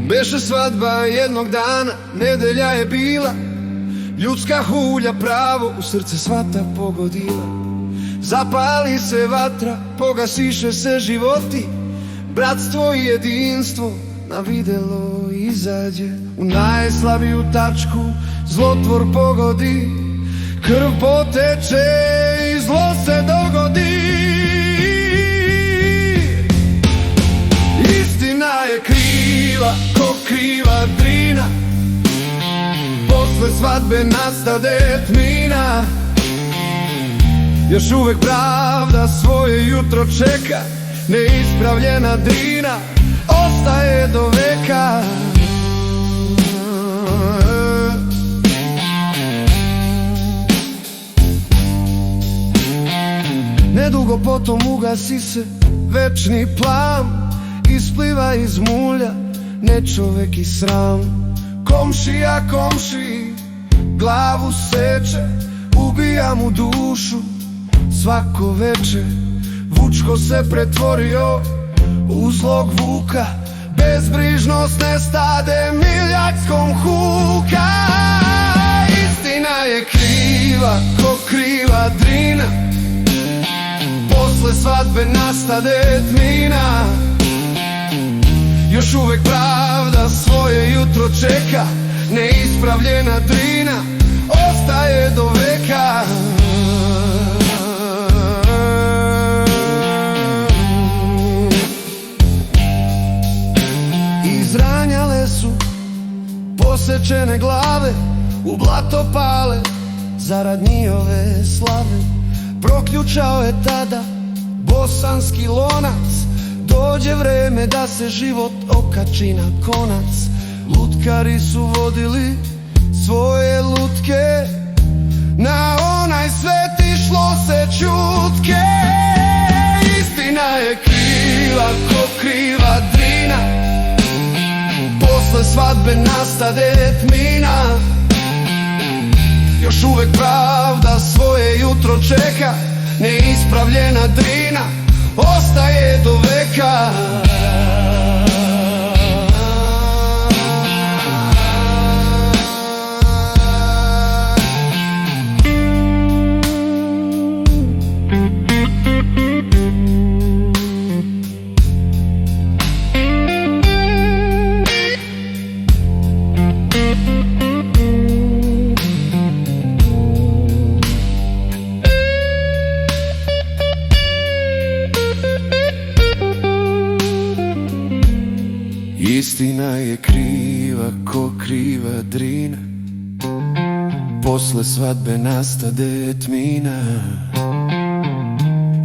Beše svadba jednog dana, nedelja je bila, ljudska hulja pravo u srce svata pogodila. Zapali se vatra, pogasiše se životi, bratstvo i jedinstvo na videlo izađe. U najslabiju tačku zlotvor pogodi, krv poteče i zlo se dogodi. Istina je kriva, ko kriva drina, posle svadbe nastade tmina. Još uvek pravda svoje jutro čeka, neispravljena drina ostaje do veka. Nedugo potom ugasi se večni plan, ispliva iz mulja nečovek i sram. Komšija komšiji glavu seče, ubija mu dušu svako veče. Vučko se pretvorio u zlog vuka, bezbrižnost nestade miljačkom huka. Istina je kriva, ko kriva drina, posle svadbe nastade tmina. Još uvek pravda svoje jutro čeka, neispravljena drina ostaje do veka. Izranjale su posečene glave, u blato pale zarad njihove slave. Proključao je tada bosanski lonac, dođe vreme da se život okači na konac. Lutkari su vodili svoje lutke, na onaj svet išlo se ćutke. Istina je kriva, ko kriva drina, posle svadbe nastade tmina. Još uvek pravda svoje jutro čeka, neispravljena drina ostaje do veka. Istina je kriva, ko kriva drina, posle svadbe nastade tmina.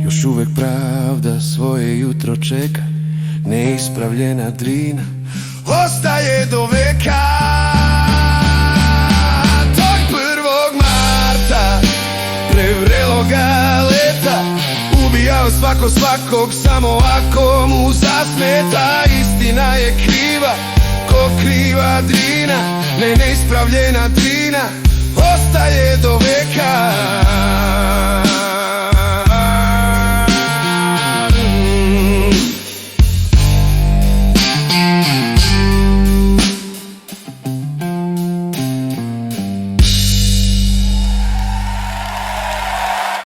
Još uvek pravda svoje jutro čeka, neispravljena drina ostaje do veka. Tog 1. marta prevreloga leta, ubijao svako svakog samo ako mu zasmeta. Istina je kriva, ko kriva drina, neispravljena drina ostaje do veka.